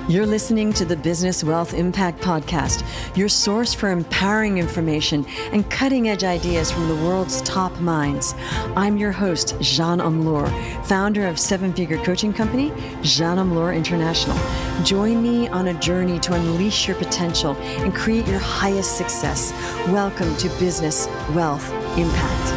You're listening to the Business Wealth Impact Podcast, your source for empowering information and cutting-edge ideas from the world's top minds. I'm your host, Jeanne Amlour, founder of seven-figure coaching company, Jeanne Amlour International. Join me on a journey to unleash your potential and create your highest success. Welcome to Business Wealth Impact.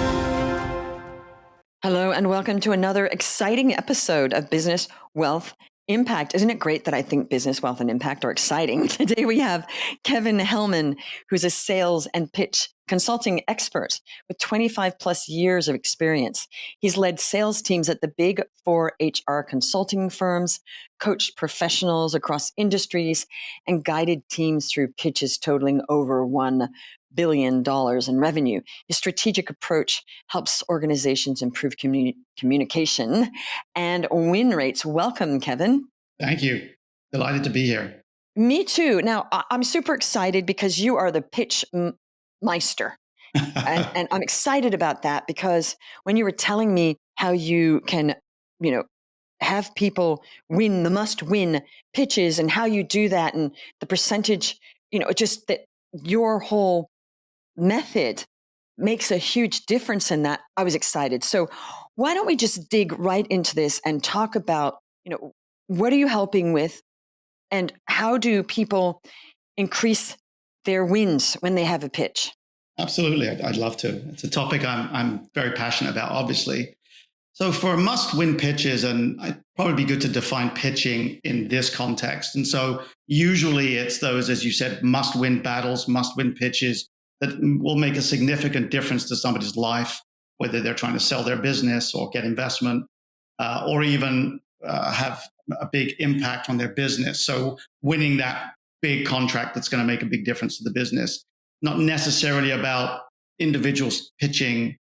Hello, and welcome to another exciting episode of Business Wealth Impact. Isn't it great that I think business, wealth, and impact are exciting? Today we have Kevin Helman, who's a sales and pitch consulting expert with 25 plus years of experience. He's led sales teams at the big four HR consulting firms, coached professionals across industries, and guided teams through pitches totaling over $1 billion in revenue. His strategic approach helps organizations improve communication and win rates. Welcome, Kevin. Thank you. Delighted to be here. Me too. Now, I'm super excited because you are the pitch meister. and I'm excited about that because when you were telling me how you can, have people win the must-win pitches and how you do that and the percentage, just that your whole method makes a huge difference in that. I was excited. So why don't we just dig right into this and talk about, what are you helping with and how do people increase their wins when they have a pitch? Absolutely. I'd love to. It's a topic I'm very passionate about, obviously. So for must-win pitches, and it'd probably be good to define pitching in this context. And so usually it's those, as you said, must-win battles, must-win pitches that will make a significant difference to somebody's life, whether they're trying to sell their business or get investment, or even have a big impact on their business. So winning that big contract that's going to make a big difference to the business, not necessarily about individuals pitching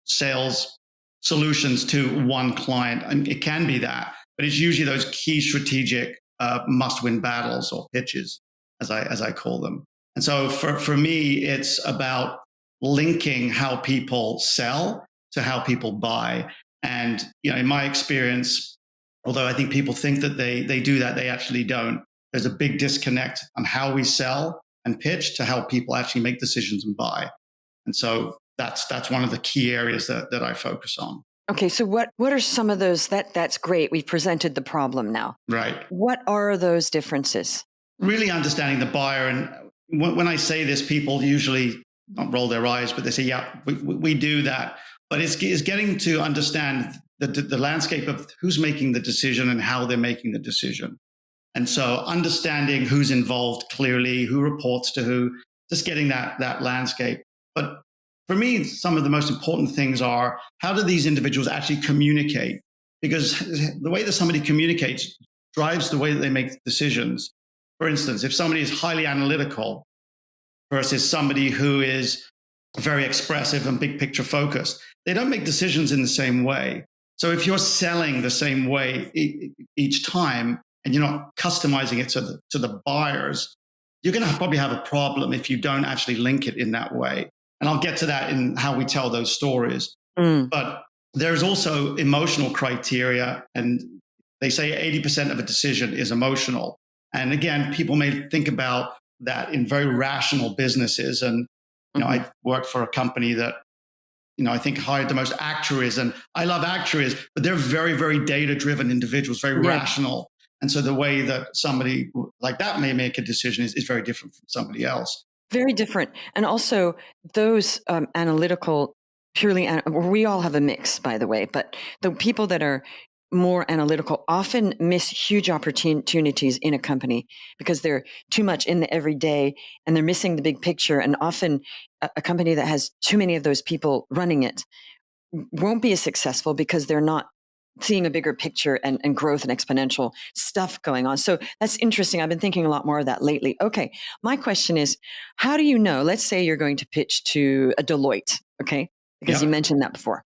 sales solutions to one client. And it can be that, but it's usually those key strategic must-win battles or pitches, as I call them. And so for me, it's about linking how people sell to how people buy. And in my experience, although I think people think that they do that, they actually don't. There's a big disconnect on how we sell and pitch to how people actually make decisions and buy. And so that's one of the key areas that I focus on. Okay, so what are some of those? That's great. We've presented the problem now. Right. What are those differences? Really understanding the buyer. And when I say this, people usually don't roll their eyes, but they say, yeah, we do that. But it's getting to understand the landscape of who's making the decision and how they're making the decision. And so understanding who's involved clearly, who reports to who, just getting that landscape. But for me, some of the most important things are, how do these individuals actually communicate? Because the way that somebody communicates drives the way that they make decisions. For instance, if somebody is highly analytical versus somebody who is very expressive and big picture focused, they don't make decisions in the same way. So if you're selling the same way each time and you're not customizing it to the buyers, you're going to probably have a problem if you don't actually link it in that way. And I'll get to that in how we tell those stories. But there's also emotional criteria, and they say 80% of a decision is emotional. And again, people may think about that in very rational businesses. And I worked for a company that I think hired the most actuaries, and I love actuaries, but they're very, very data-driven individuals, very rational. And so the way that somebody like that may make a decision is very different from somebody else. Very different. And also those analytical, we all have a mix, by the way, but the people that are more analytical often miss huge opportunities in a company because they're too much in the everyday and they're missing the big picture. And often a company that has too many of those people running it won't be as successful because they're not seeing a bigger picture and growth and exponential stuff going on. So that's interesting. I've been thinking a lot more of that lately. Okay. My question is, how do you know, let's say you're going to pitch to a Deloitte, okay? Because you mentioned that before.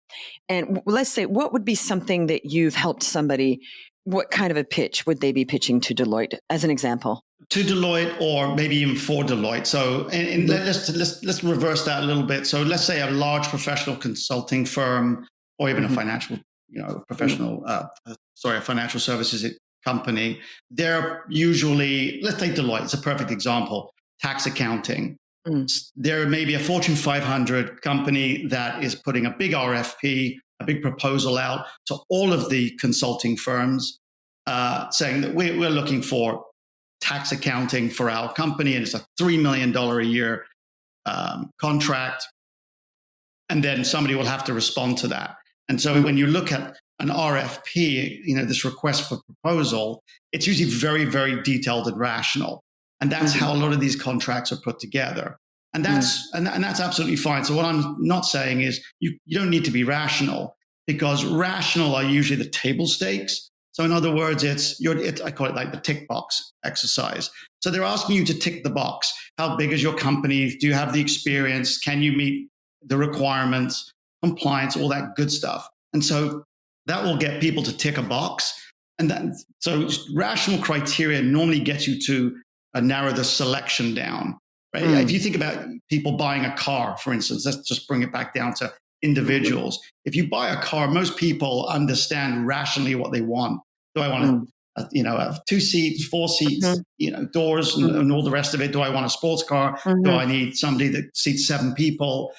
And let's say, what would be something that you've helped somebody, what kind of a pitch would they be pitching to Deloitte as an example? To Deloitte or maybe even for Deloitte. So let's reverse that a little bit. So let's say a large professional consulting firm or even a financial, a financial services company, they're usually, let's take Deloitte, it's a perfect example, tax accounting. There may be a Fortune 500 company that is putting a big RFP, a big proposal out to all of the consulting firms, saying that we're looking for tax accounting for our company, and it's a $3 million a year contract. And then somebody will have to respond to that. And so when you look at an RFP, this request for proposal, it's usually very, very detailed and rational. And that's how a lot of these contracts are put together. And that's absolutely fine. So what I'm not saying is you don't need to be rational, because rational are usually the table stakes. So in other words, I call it like the tick box exercise. So they're asking you to tick the box. How big is your company? Do you have the experience? Can you meet the requirements, compliance, all that good stuff? And so that will get people to tick a box. And so rational criteria normally gets you to narrow the selection down, right? If you think about people buying a car, for instance, let's just bring it back down to individuals. If you buy a car, most people understand rationally what they want. Do I want have 2 seats, 4 seats, doors and all the rest of it? Do I want a sports car? Do I need somebody that seats 7 people?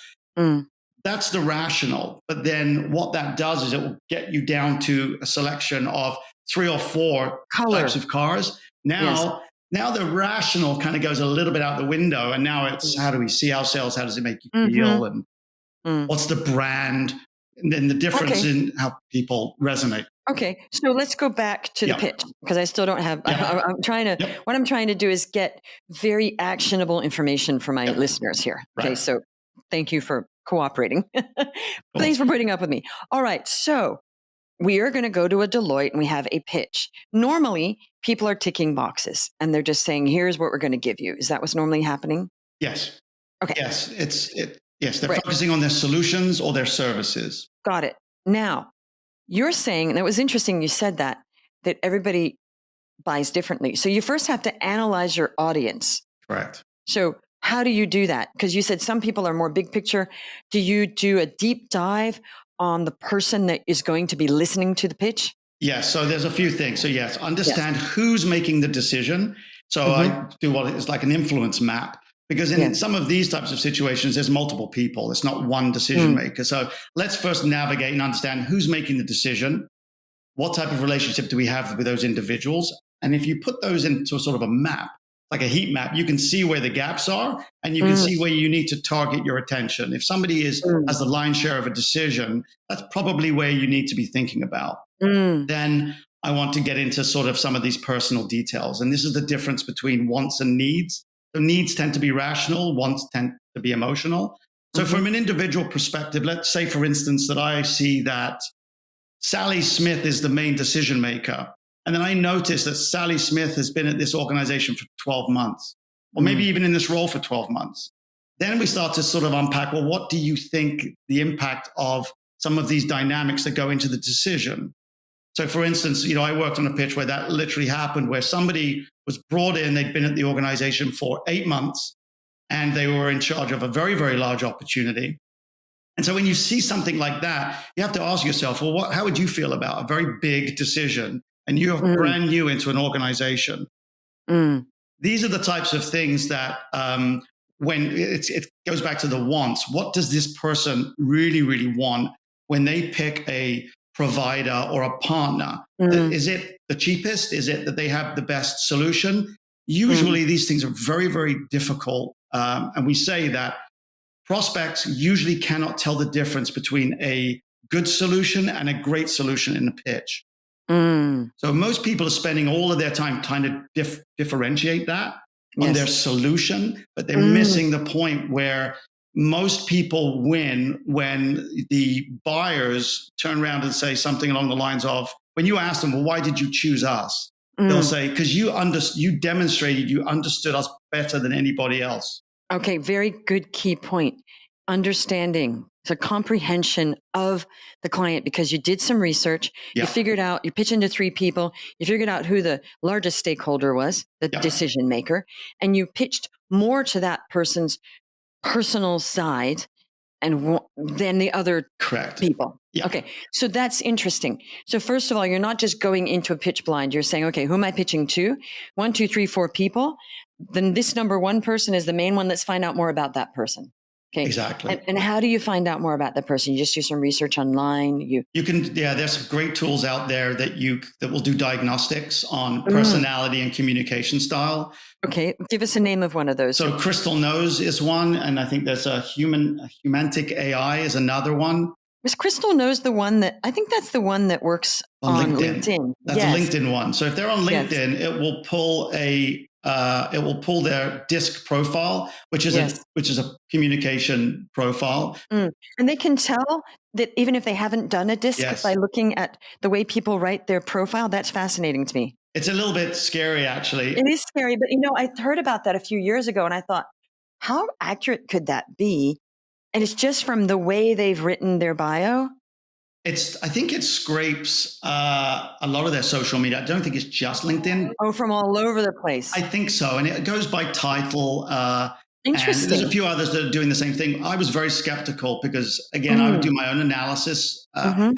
That's the rational. But then what that does is it will get you down to a selection of 3 or 4 types of cars. Now the rational kind of goes a little bit out the window. And now it's, how do we see ourselves? How does it make you feel? And what's the brand? And then the difference in how people resonate. Okay, so let's go back to the pitch, because I still don't have. I'm trying to. What I'm trying to do is get very actionable information for my listeners here. Okay, so thank you for cooperating. Thanks for putting up with me. All right, so we are going to go to a Deloitte and we have a pitch. Normally, people are ticking boxes and they're just saying, "Here's what we're going to give you." Is that what's normally happening? Yes. Okay. Yes, yes, they're focusing on their solutions or their services. Got it. Now, you're saying, and it was interesting you said that everybody buys differently. So you first have to analyze your audience. Correct. So how do you do that? Because you said some people are more big picture. Do you do a deep dive on the person that is going to be listening to the pitch? Yes. So there's a few things. So yes, understand who's making the decision. So I do what is like an influence map. Because in some of these types of situations, there's multiple people. It's not one decision maker. So let's first navigate and understand who's making the decision. What type of relationship do we have with those individuals? And if you put those into sort of a map, like a heat map, you can see where the gaps are and you can see where you need to target your attention. If somebody has the lion's share of a decision, that's probably where you need to be thinking about. Then I want to get into sort of some of these personal details. And this is the difference between wants and needs. So needs tend to be rational, wants tend to be emotional. So from an individual perspective, let's say, for instance, that I see that Sally Smith is the main decision maker. And then I notice that Sally Smith has been at this organization for 12 months, or maybe even in this role for 12 months. Then we start to sort of unpack, well, what do you think the impact of some of these dynamics that go into the decision? So for instance, I worked on a pitch where that literally happened, where somebody was brought in, they'd been at the organization for 8 months, and they were in charge of a very, very large opportunity. And so when you see something like that, you have to ask yourself, well, how would you feel about a very big decision? And you're brand new into an organization. These are the types of things that when it goes back to the wants, what does this person really, really want when they pick a provider or a partner? Is it the cheapest? Is it that they have the best solution? Usually these things are very, very difficult. And we say that prospects usually cannot tell the difference between a good solution and a great solution in a pitch. So most people are spending all of their time trying to differentiate that on their solution, but they're missing the point where most people win when the buyers turn around and say something along the lines of, when you ask them, well, why did you choose us? They'll say, because you demonstrated you understood us better than anybody else. Okay, very good key point. Understanding, the comprehension of the client, because you did some research, you figured out, you pitched into 3 people, you figured out who the largest stakeholder was, the decision maker, and you pitched more to that person's personal side and than the other people. Yeah. Okay. So that's interesting. So first of all, you're not just going into a pitch blind. You're saying, okay, who am I pitching to? 1, 2, 3, 4 people. Then this number one person is the main one. Let's find out more about that person. Okay. Exactly. And how do you find out more about that person? You just do some research online. You can, there's some great tools out there that will do diagnostics on personality and communication style. Okay. Give us a name of one of those. So Crystal Knows is one. And I think there's a Humantic AI is another one. Is Crystal Knows the one that, I think that's the one that works on LinkedIn. That's a LinkedIn one. So if they're on LinkedIn, it will pull their DISC profile, which is a communication profile. And they can tell that even if they haven't done a DISC by looking at the way people write their profile. That's fascinating to me. It's a little bit scary, actually. It is scary, but I heard about that a few years ago and I thought, how accurate could that be? And it's just from the way they've written their bio. I think it scrapes a lot of their social media. I don't think it's just LinkedIn. Oh, from all over the place. I think so. And it goes by title. Interesting. And there's a few others that are doing the same thing. I was very skeptical because, again, I would do my own analysis. And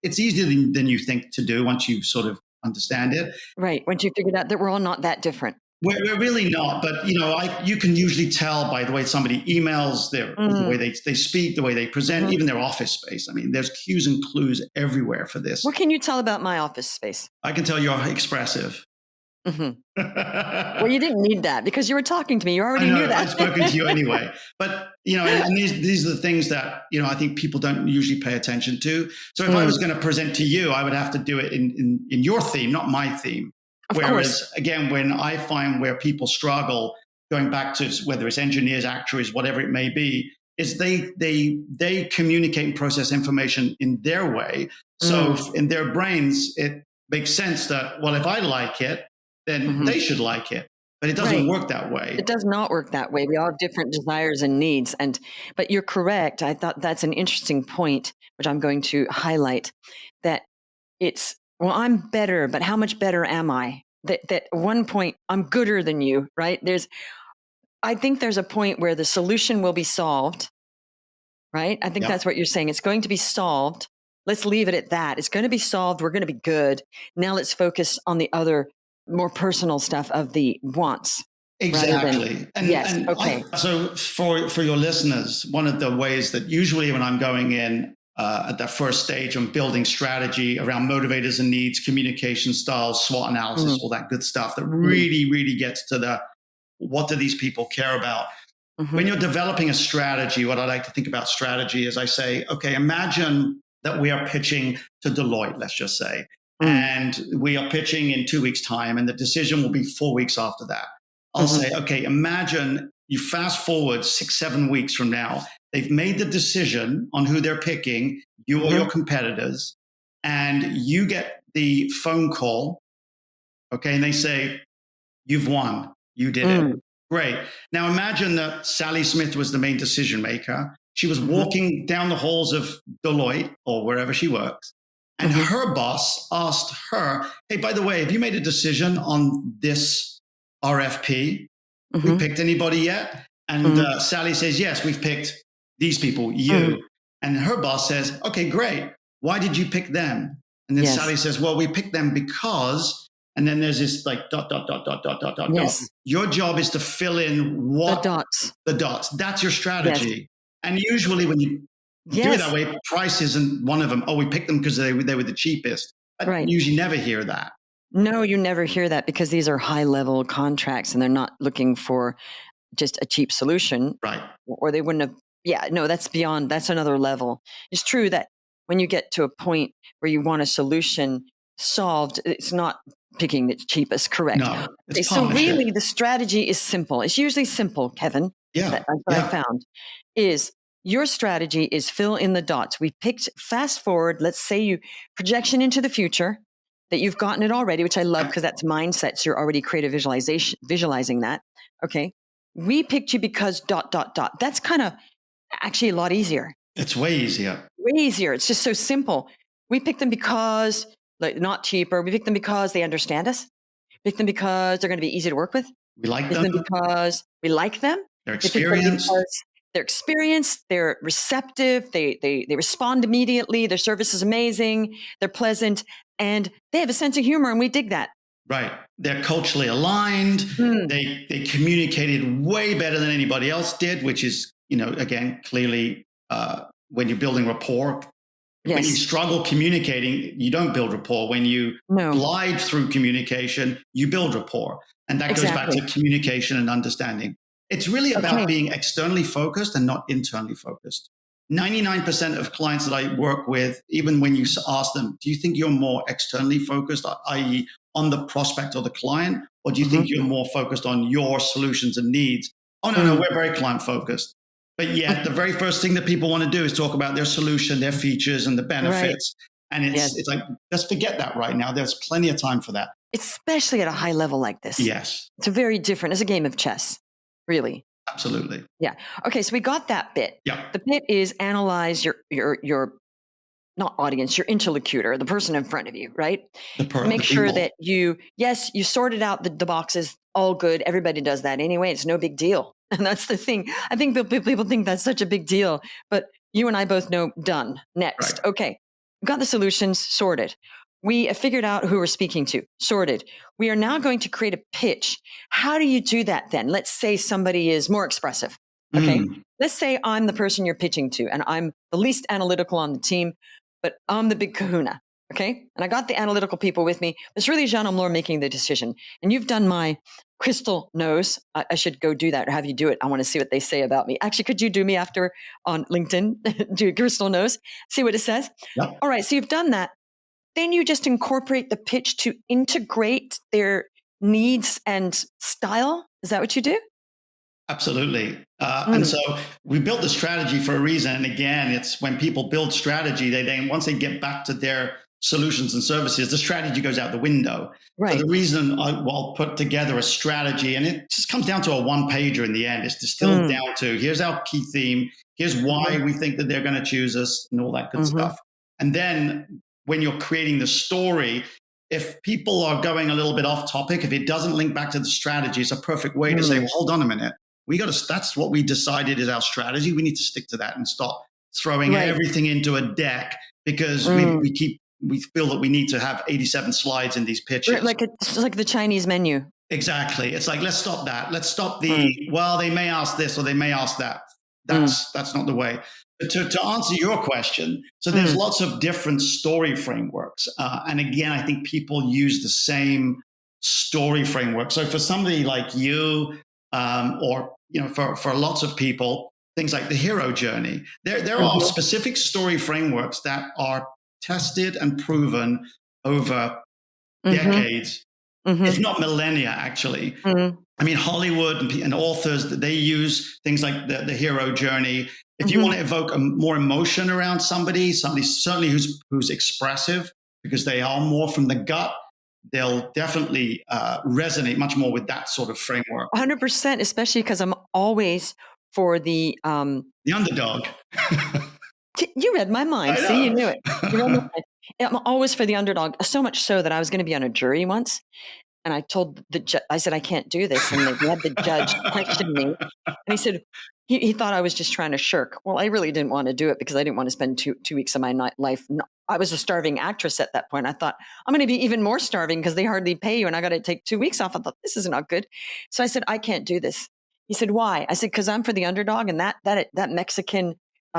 it's easier than you think to do once you sort of understand it. Right. Once you figured out that we're all not that different. We're really not, but you can usually tell by the way somebody emails, the way they speak, the way they present, even their office space. I mean, there's cues and clues everywhere for this. What can you tell about my office space? I can tell you're expressive. Well, you didn't need that because you were talking to me. You already knew that. I've spoken to you anyway. But, and these are the things that, I think people don't usually pay attention to. So if I was going to present to you, I would have to do it in your theme, not my theme. Whereas, again, when I find where people struggle, going back to whether it's engineers, actuaries, whatever it may be, is they communicate and process information in their way. So in their brains, it makes sense that, well, if I like it, then they should like it. But it doesn't work that way. It does not work that way. We all have different desires and needs. But you're correct. I thought that's an interesting point, which I'm going to highlight, that it's, well, I'm better, but how much better am I? That at one point, I'm gooder than you, right? I think there's a point where the solution will be solved, right? I think that's what you're saying. It's going to be solved. Let's leave it at that. It's going to be solved. We're going to be good. Now let's focus on the other more personal stuff of the wants. Exactly. So for your listeners, one of the ways that usually when I'm going in, at that first stage on building strategy around motivators and needs, communication styles, SWOT analysis, all that good stuff that really, really gets to what do these people care about? When you're developing a strategy, what I like to think about strategy is I say, okay, imagine that we are pitching to Deloitte, let's just say, and we are pitching in 2 weeks' time, and the decision will be 4 weeks after that. I'll say, okay, imagine you fast forward 6, 7 weeks from now. They've made the decision on who they're picking, you or your competitors, and you get the phone call, okay, and they say, you've won, you did it. Great. Now imagine that Sally Smith was the main decision maker. She was walking down the halls of Deloitte or wherever she works, and her boss asked her, hey, by the way, have you made a decision on this RFP? We picked anybody yet? And Sally says, yes, we've picked these people, you. And her boss says, okay, great. Why did you pick them? And then Sally says, well, we picked them because, and then there's this like dot. Your job is to fill in what? The dots. That's your strategy. And usually when you do it that way, price isn't one of them. Oh, we picked them because they were the cheapest. I usually never hear that. No, you never hear that because these are high level contracts and they're not looking for just a cheap solution. Right. Or they wouldn't have. Yeah, no, that's another level. It's true that when you get to a point where you want a solution solved, it's not picking the cheapest, correct? No. So really the strategy is simple. It's usually simple, Kevin. Yeah. That's what I found is your strategy is fill in the dots. We picked fast forward. Let's say you projection into the future that you've gotten it already, which I love because that's mindset. So you're already creative visualizing that. Okay. We picked you because ... That's kind of actually a lot easier. It's way easier. Way easier. It's just so simple. We picked them because not cheaper. We picked them because they understand us. We picked them because they're going to be easy to work with. We like them because we like them. They're experienced. They're experienced, they're receptive, they respond immediately, their service is amazing, they're pleasant, and they have a sense of humor, and we dig that. Right. They're culturally aligned. They communicated way better than anybody else did, which is, again, clearly when you're building rapport. When you Yes. struggle communicating, you don't build rapport. When you No. glide through communication, you build rapport. And that goes back to communication and understanding. It's really about being externally focused and not internally focused. 99% of clients that I work with, even when you ask them, do you think you're more externally focused, i.e. on the prospect or the client? Or do you think you're more focused on your solutions and needs? Oh, no, we're very client focused. But yet the very first thing that people want to do is talk about their solution, their features and the benefits. Right. And it's like, let's forget that right now. There's plenty of time for that. Especially at a high level like this. Yes. It's very different. It's a game of chess, really. Absolutely. Yeah. Okay. So we got that bit. Yeah. The bit is analyze your not audience, your interlocutor, the person in front of you, right? Make sure that you sorted out the boxes, all good. Everybody does that anyway. It's no big deal. And that's the thing. I think people think that's such a big deal, but you and I both know, done. Next. Right. Okay. We've got the solutions sorted. We have figured out who we're speaking to, sorted. We are now going to create a pitch. How do you do that then? Let's say somebody is more expressive. Okay. Let's say I'm the person you're pitching to and I'm the least analytical on the team, but I'm the big kahuna. Okay. And I got the analytical people with me. It's really Jean Omlor making the decision. And you've done my crystal nose. I should go do that or have you do it. I want to see what they say about me. Actually, could you do me after on LinkedIn? Do a crystal nose, see what it says. Yep. All right. So you've done that. Then you just incorporate the pitch to integrate their needs and style. Is that what you do? Absolutely. And so we built the strategy for a reason. And again, it's when people build strategy, they then, once they get back to their solutions and services, the strategy goes out the window. Right. So the reason I'll put together a strategy, and it just comes down to a one-pager in the end, is distilled down to, here's our key theme, here's why we think that they're going to choose us, and all that good stuff. And then when you're creating the story, if people are going a little bit off topic, if it doesn't link back to the strategy, it's a perfect way to say, well, hold on a minute. That's what we decided is our strategy. We need to stick to that and stop throwing everything into a deck because we feel that we need to have 87 slides in these pitches. It's like the Chinese menu. Exactly. It's like, let's stop that. Let's stop well, they may ask this or they may ask that. That's not the way. But to answer your question, so there's lots of different story frameworks. And again, I think people use the same story framework. So for somebody like you, or for lots of people, things like the hero journey, there are specific story frameworks that are tested and proven over decades, if not millennia, actually. I mean, Hollywood and authors, they use things like the hero journey. If you want to evoke more emotion around somebody certainly who's expressive, because they are more from the gut, they'll definitely resonate much more with that sort of framework. 100%, especially because I'm always for the underdog. You read my mind. See, you knew it. You read my mind. I'm always for the underdog. So much so that I was going to be on a jury once, and I told the judge, I said, I can't do this, and they had the judge question me, and he said, he thought I was just trying to shirk. Well, I really didn't want to do it because I didn't want to spend two weeks of my life. I was a starving actress at that point. I thought, I'm going to be even more starving because they hardly pay you and I got to take 2 weeks off. I thought, this is not good. So I said, I can't do this. He said, why? I said, because I'm for the underdog, and that Mexican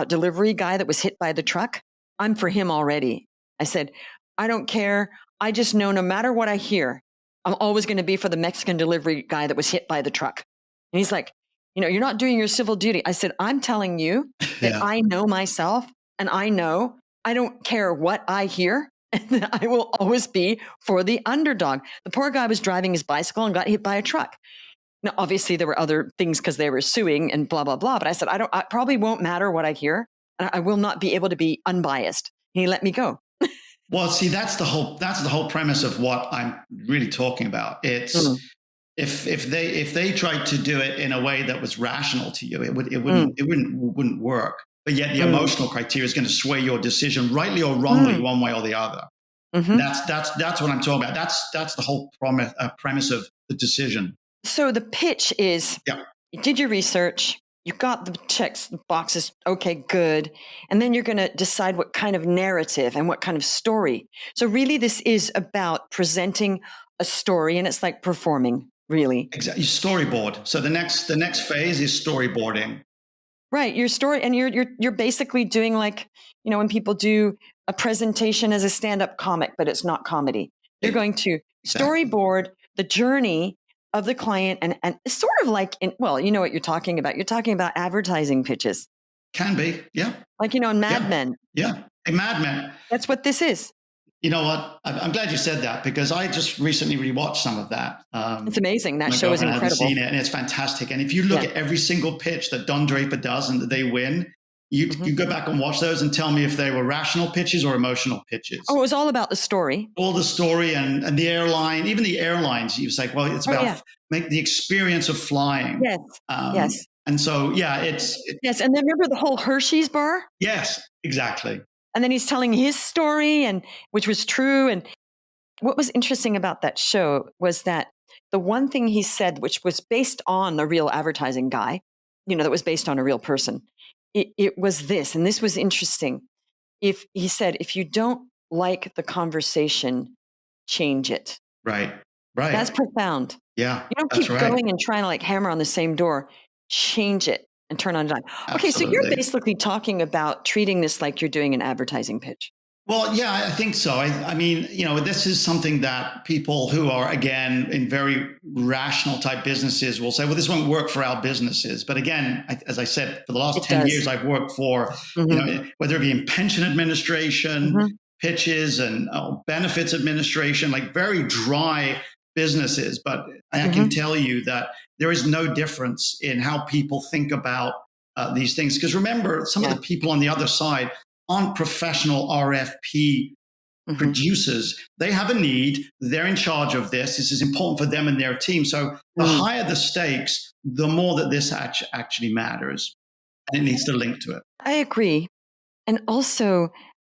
delivery guy that was hit by the truck, I'm for him already. I said, I don't care. I just know no matter what I hear, I'm always going to be for the Mexican delivery guy that was hit by the truck. And he's like, you're not doing your civil duty. I said, I'm telling you that I know myself, and I know I don't care what I hear, and I will always be for the underdog. The poor guy was driving his bicycle and got hit by a truck. Now, obviously there were other things because they were suing and blah, blah, blah. But I said, I probably won't matter what I hear, and I will not be able to be unbiased. And he let me go. Well, see, that's the whole premise of what I'm really talking about. It's if they tried to do it in a way that was rational to you, it wouldn't work. But yet the emotional criteria is going to sway your decision, rightly or wrongly, one way or the other. That's what I'm talking about. That's the whole premise of the decision. So the pitch is: you did your research, you got the checks, the boxes. Okay, good. And then you're going to decide what kind of narrative and what kind of story. So really this is about presenting a story, and it's like performing, really. Exactly. Storyboard. So the next phase is storyboarding. Right. Your story, and you're basically doing like, when people do a presentation as a stand-up comic, but it's not comedy. You're going to Exactly. storyboard the journey of the client, and it's sort of like you know what you're talking about. You're talking about advertising pitches. Can be. Yeah. Like, in Mad Yeah. Men. Yeah. A madman. That's what this is. You know what? I'm glad you said that, because I just recently rewatched some of that. It's amazing. That My show is girlfriend hadn't incredible. seen it, and it's fantastic. And if you look at every single pitch that Don Draper does and that they win, you go back and watch those and tell me if they were rational pitches or emotional pitches. Oh, it was all about the story. All the story and the airline, even the airlines. You say, well, it's about make the experience of flying. Yes. Yes. And so, yeah, yes. And then remember the whole Hershey's bar? Yes, exactly. And then he's telling his story, and which was true. And what was interesting about that show was that the one thing he said, which was based on a real advertising guy, that was based on a real person, it was this, and this was interesting. He said, if you don't like the conversation, change it. Right. Right. That's profound. Yeah. You don't keep going and trying to like hammer on the same door. Change it and turn on a dime. Okay, so you're basically talking about treating this like you're doing an advertising pitch. Well, yeah, I think so. I mean, this is something that people who are, again, in very rational type businesses will say, well, this won't work for our businesses. But again, as I said, for the last 10 years, I've worked for, whether it be in pension administration, pitches and benefits administration, like very dry businesses. But I can tell you that there is no difference in how people think about these things. Because remember, some of the people on the other side aren't professional RFP producers. They have a need. They're in charge of this. This is important for them and their team. So the higher the stakes, the more that this actually matters. And it needs to link to it. I agree. And also,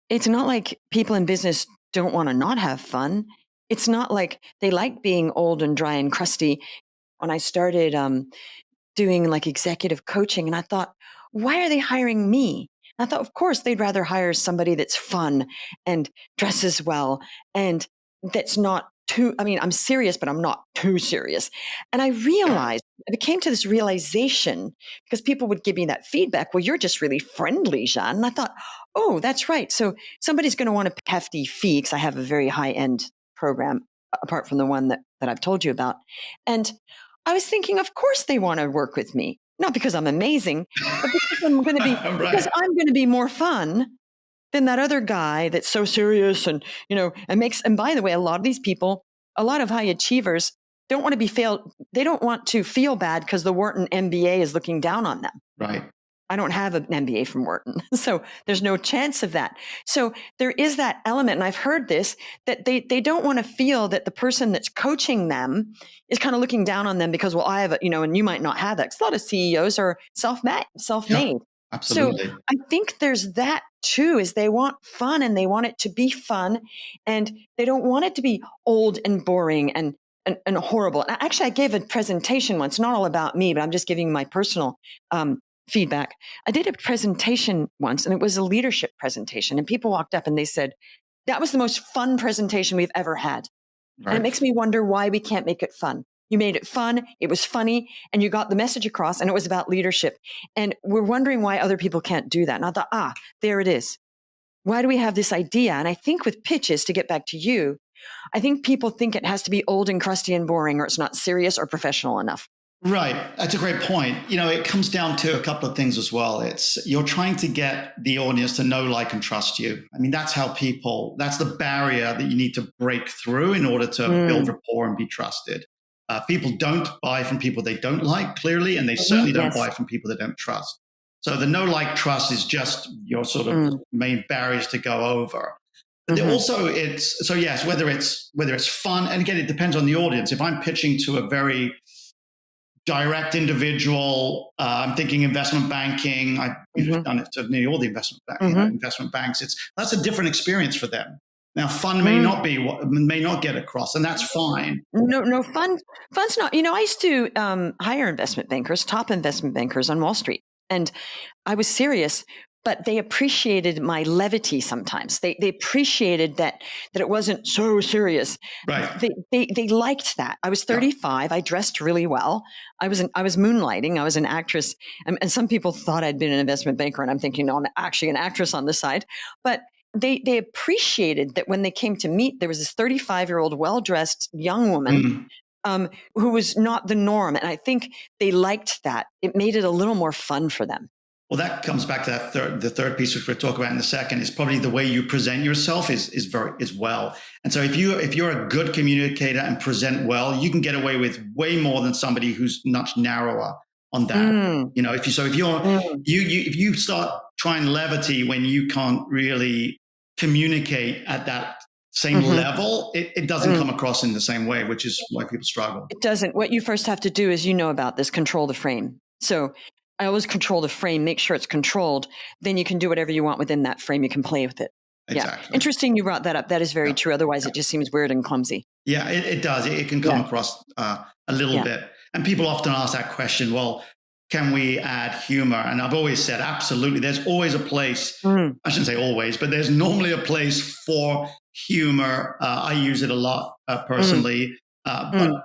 it's not like people in business don't want to not have fun. It's not like they like being old and dry and crusty. When I started doing like executive coaching, and I thought, why are they hiring me? I thought, of course, they'd rather hire somebody that's fun and dresses well and that's not too, I'm serious, but I'm not too serious. And I came to this realization because people would give me that feedback. Well, you're just really friendly, Jean. And I thought, oh, that's right. So somebody's going to want a hefty fee because I have a very high-end program, apart from the one that I've told you about. And I was thinking, of course they want to work with me. Not because I'm amazing, but because I'm going to be because I'm going to be more fun than that other guy that's so serious and and by the way, a lot of these people, a lot of high achievers don't want to be failed. They don't want to feel bad because the Wharton MBA is looking down on them. Right. I don't have an MBA from Wharton, so there's no chance of that. So there is that element, and I've heard this, that they don't want to feel that the person that's coaching them is kind of looking down on them because, well, I have, and you might not have that. 'Cause a lot of CEOs are self-made. Yep, absolutely. So I think there's that too, is they want fun and they want it to be fun, and they don't want it to be old and boring and horrible. And actually, I gave a presentation once, not all about me, but I'm just giving my personal feedback. I did a presentation once, and it was a leadership presentation, and people walked up and they said, that was the most fun presentation we've ever had. Right. And it makes me wonder why we can't make it fun. You made it fun, it was funny, and you got the message across, and it was about leadership. And we're wondering why other people can't do that. And I thought, there it is. Why do we have this idea? And I think with pitches, to get back to you, I think people think it has to be old and crusty and boring, or it's not serious or professional enough. Right. That's a great point. It comes down to a couple of things as well. It's you're trying to get the audience to know, like, and trust you. That's that's the barrier that you need to break through in order to build rapport and be trusted. People don't buy from people they don't like, clearly, and they certainly don't buy from people they don't trust. So the know, like, trust is just your sort of main barriers to go over. Also, yes, whether it's fun, and again, it depends on the audience. If I'm pitching to a very direct individual, I'm thinking investment banking. I've done it to nearly all the investment banks. That's a different experience for them. Now, fun may not be what may not get across, and that's fine. No, fun's not. I used to hire investment bankers, top investment bankers on Wall Street, and I was serious, but they appreciated my levity sometimes. They appreciated that it wasn't so serious. Right. They liked that. I was 35. I dressed really well. I was moonlighting. I was an actress, and some people thought I'd been an investment banker, and I'm thinking, no, I'm actually an actress on the side. But they appreciated that when they came to meet, there was this 35-year-old, well-dressed young woman who was not the norm. And I think they liked that. It made it a little more fun for them. Well, that comes back to the third piece, which we'll talk about in a second, is probably the way you present yourself is well. And so if you're a good communicator and present well, you can get away with way more than somebody who's much narrower on that. If you start trying levity when you can't really communicate at that same level, it doesn't come across in the same way, which is why people struggle. It doesn't. What you first have to do is, about this, control the frame. So I always control the frame, make sure it's controlled. Then you can do whatever you want within that frame. You can play with it. Exactly. Yeah. Interesting you brought that up. That is very true. Otherwise, it just seems weird and clumsy. Yeah, it does. It can come across a little bit. And people often ask that question, well, can we add humor? And I've always said, absolutely. There's always a place. I shouldn't say always, but there's normally a place for humor. I use it a lot personally. But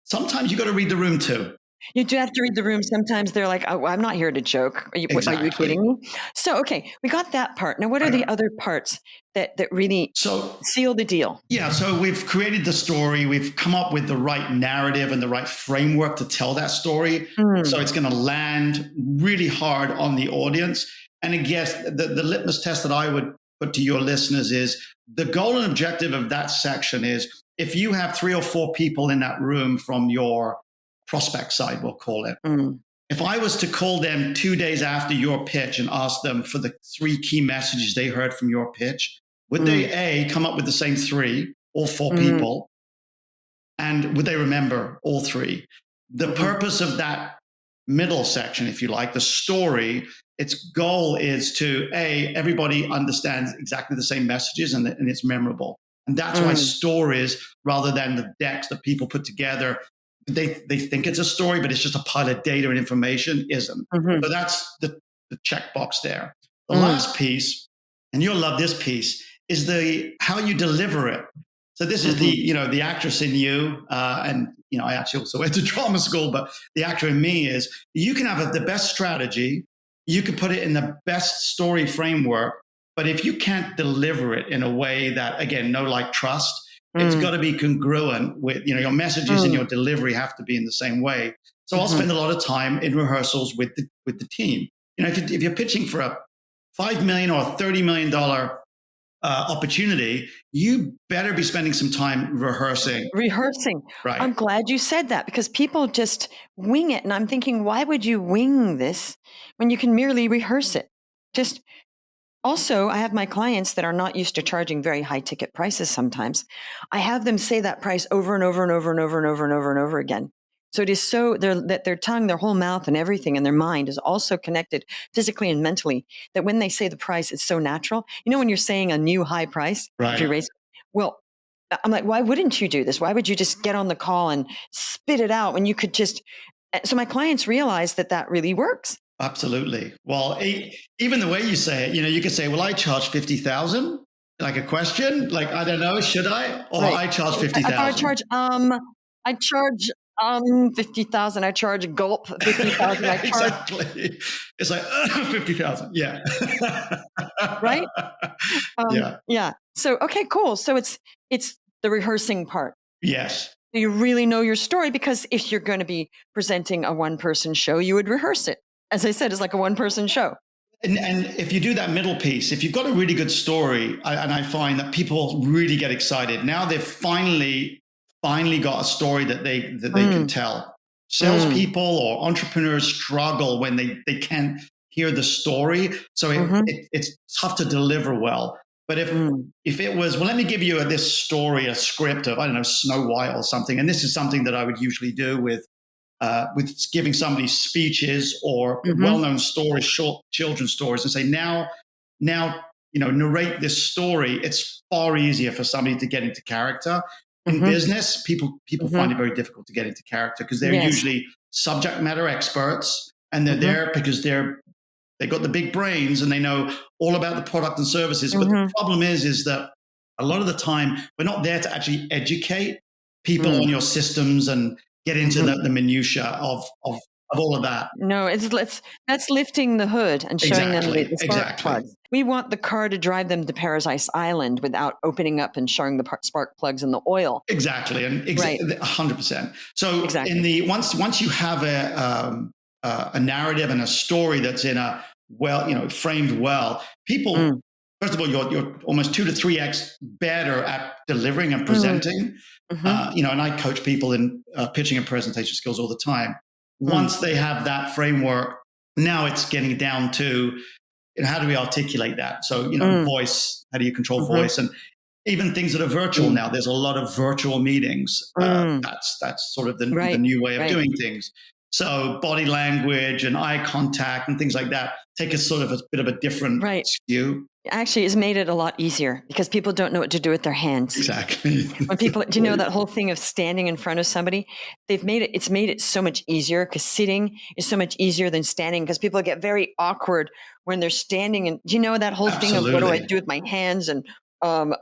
sometimes you got to read the room too. You do have to read the room. Sometimes they're like, oh, I'm not here to joke. Are you kidding me? So, okay, we got that part. Now, what are the other parts that really seal the deal? Yeah, so we've created the story. We've come up with the right narrative and the right framework to tell that story. So it's going to land really hard on the audience. And I guess the litmus test that I would put to your listeners is the goal and objective of that section is if you have 3 or 4 people in that room from your prospect side, we'll call it. If I was to call them 2 days after your pitch and ask them for the 3 key messages they heard from your pitch, would they A, come up with the same 3, all 4 people? And would they remember all 3? The purpose of that middle section, if you like, the story, its goal is to A, everybody understands exactly the same messages and it's memorable. And that's why stories, rather than the decks that people put together, they think it's a story, but it's just a pile of data and information, isn't. So that's the checkbox there. The last piece, and you'll love this piece, is how you deliver it. So this is the actress in you, and I actually also went to drama school, but the actor in me is you can have the best strategy, you can put it in the best story framework, but if you can't deliver it in a way that, again, know, like, trust, it's got to be congruent with, your messages and your delivery have to be in the same way. So I'll spend a lot of time in rehearsals with the team. If you're pitching for a $5 million or $30 million opportunity, you better be spending some time rehearsing. Right. I'm glad you said that, because people just wing it. And I'm thinking, why would you wing this when you can merely rehearse it? Also, I have my clients that are not used to charging very high ticket prices sometimes. I have them say that price over and over and over and over and over and over and over again. So it is so that their tongue, their whole mouth and everything and their mind is also connected physically and mentally, that when they say the price, it's so natural. When you're saying a new high price, if you raise, well, I'm like, why wouldn't you do this? Why would you just get on the call and spit it out when you could just, so my clients realize that really works. Absolutely. Well, even the way you say it, you could say, well, I charge 50,000, like a question, like, I don't know, should I? Or I charge 50,000. I charge 50,000. I charge a gulp 50,000. Exactly. It's like 50,000. Yeah. Right. Yeah. So, okay, cool. So it's the rehearsing part. Yes. You really know your story, because if you're going to be presenting a one-person show, you would rehearse it. As I said, it's like a one-person show. And if you do that middle piece, if you've got a really good story, and I find that people really get excited. Now they've finally got a story that they can tell. Salespeople or entrepreneurs struggle when they can't hear the story. So it's tough to deliver well. But if it was, well, let me give you this story, a script of, I don't know, Snow White or something. And this is something that I would usually do with giving somebody speeches or well-known stories, short children's stories, and say, now narrate this story, it's far easier for somebody to get into character. In business, people find it very difficult to get into character because they're usually subject matter experts, and they're there because they got the big brains and they know all about the product and services. But the problem is that a lot of the time we're not there to actually educate people on your systems and get into the minutia of all of that. No, that's lifting the hood and showing them the spark plugs. We want the car to drive them to Paradise Island without opening up and showing the spark plugs and the oil. Exactly, and 100%. So once you have a narrative and a story that's in a framed well, people. First of all, you're almost 2 to 3x better at delivering and presenting. And I coach people in pitching and presentation skills all the time. Once they have that framework, now it's getting down to how do we articulate that? So, voice, how do you control voice? And even things that are virtual now, there's a lot of virtual meetings. That's sort of the new way of doing things. So body language and eye contact and things like that take a sort of a bit of a different skew. Actually, it's made it a lot easier because people don't know what to do with their hands. Exactly. When people, do you know that whole thing of standing in front of somebody? It's made it so much easier because sitting is so much easier than standing because people get very awkward when they're standing. And do you know that whole thing of what do I do with my hands and and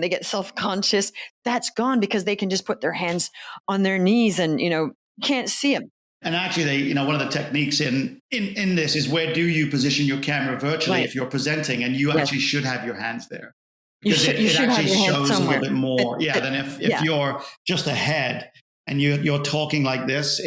they get self-conscious? That's gone because they can just put their hands on their knees and, you can't see them. And actually, one of the techniques in this is where do you position your camera virtually if you're presenting, and you actually should have your hands there. Because it actually shows a little bit more than if you're just ahead and you're talking like this.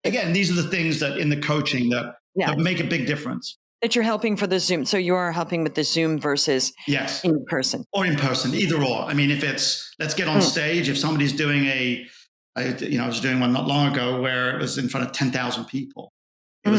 Again, these are the things that in the coaching that make a big difference. That you're helping for the Zoom. So you are helping with the Zoom versus in person. Or in person, either or. I mean, if it's, let's get on stage, if somebody's doing I was doing one not long ago where it was in front of 10,000 people. It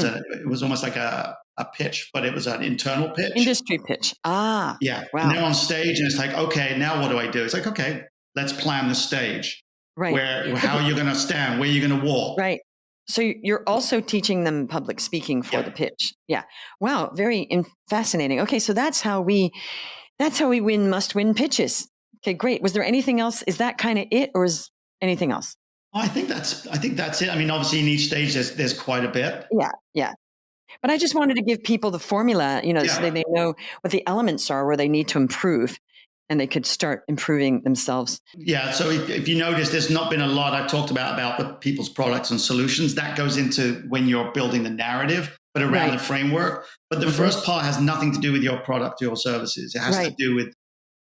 was almost like a pitch, but it was an internal pitch. Industry pitch. Ah. Yeah. Wow. And they're on stage and it's like, okay, now what do I do? It's like, okay, let's plan the stage. Right. How you're going to stand, where you're going to walk. Right. So you're also teaching them public speaking for the pitch. Yeah. Wow. Very fascinating. Okay. So that's how we win must-win pitches. Okay, great. Was there anything else? Is that kind of it, or is anything else? I think that's it. I mean, obviously in each stage there's quite a bit. Yeah. But I just wanted to give people the formula, so they know what the elements are where they need to improve and they could start improving themselves. Yeah. So if you notice, there's not been a lot I've talked about the people's products and solutions. That goes into when you're building the narrative, but around the framework. But the first part has nothing to do with your product or your services. It has to do with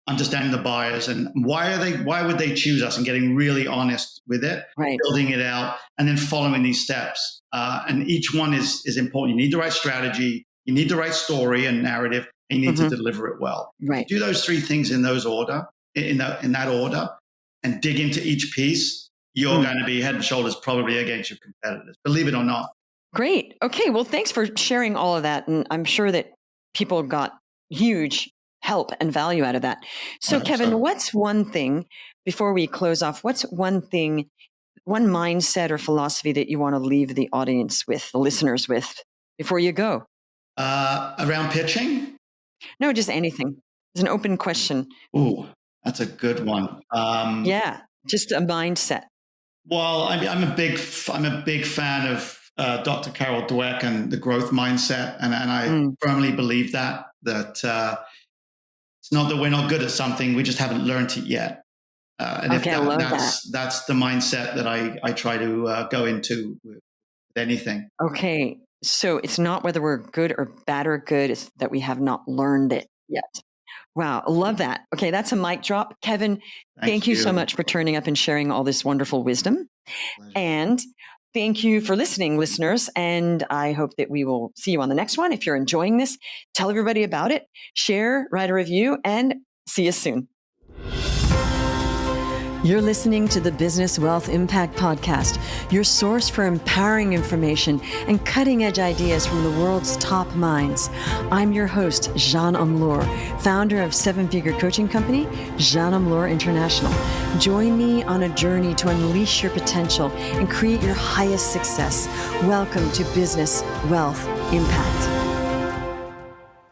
understanding the buyers and why would they choose us, and getting really honest with it, building it out, and then following these steps. And each one is important. You need the right strategy, you need the right story and narrative, and you need to deliver it well. Right. Do those three things in that order, and dig into each piece. You're going to be head and shoulders probably against your competitors, believe it or not. Great. Okay. Well, thanks for sharing all of that. And I'm sure that people got huge help and value out of that. So Kevin, what's one thing, before we close off, what's one thing, one mindset or philosophy that you want to leave the audience with, the listeners with, before you go? Around pitching? No, just anything. It's an open question. Ooh, that's a good one. Just a mindset. Well, I'm a big fan of Dr. Carol Dweck and the growth mindset, and I firmly believe that it's not that we're not good at something, we just haven't learned it yet. And I love that. That's the mindset that I try to go into with anything. Okay, so it's not whether we're good or bad or good, it's that we have not learned it yet. Wow, I love that. Okay, that's a mic drop. Kevin, thank you so much for turning up and sharing all this wonderful wisdom. Pleasure. And thank you for listening, listeners. And I hope that we will see you on the next one. If you're enjoying this, tell everybody about it, share, write a review, and see you soon. You're listening to the Business Wealth Impact Podcast, your source for empowering information and cutting-edge ideas from the world's top minds. I'm your host, Jean Amlour, founder of seven-figure coaching company, Jean Amlour International. Join me on a journey to unleash your potential and create your highest success. Welcome to Business Wealth Impact.